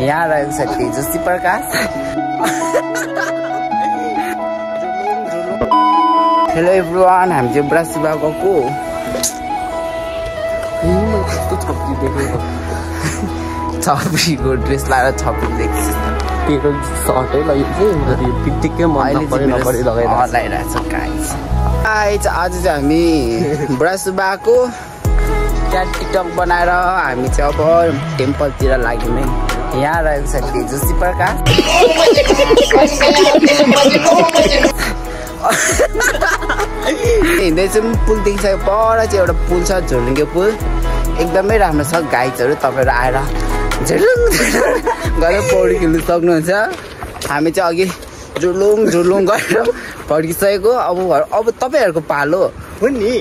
यहाँ रहेको छ तेजस्वी प्रकाश। हेलो एभ्रिवान, हामी चाहिँ ब्रासिबा गएको। छपरीको ड्रेस लाएर छपरी देखिस् तेरो सर्टै लगाइदियो बित्तिकै लगाइरहेको छ गाइस। आज चाहिँ हामी ब्रासिबाको त्यहाँ टिकटक बनाएर हामी चाहिँ अब टेम्पलतिर लाग्यौँ है। यहाँ रहेको छ तेजस्वी प्रकाश। हिँड्दैछौँ, पुल देखिसक्यो। पर चाहिँ एउटा पुल छ, झुलुङ्गे पुल, एकदमै राम्रो छ। गाइडहरू तपाईँहरू आएर झुलुङ गरेर पौडी खेल्नु सक्नुहुन्छ। हामी चाहिँ अघि झुलुङ गरेर फर्किसकेको। अब तपाईँहरूको पालो हो नि।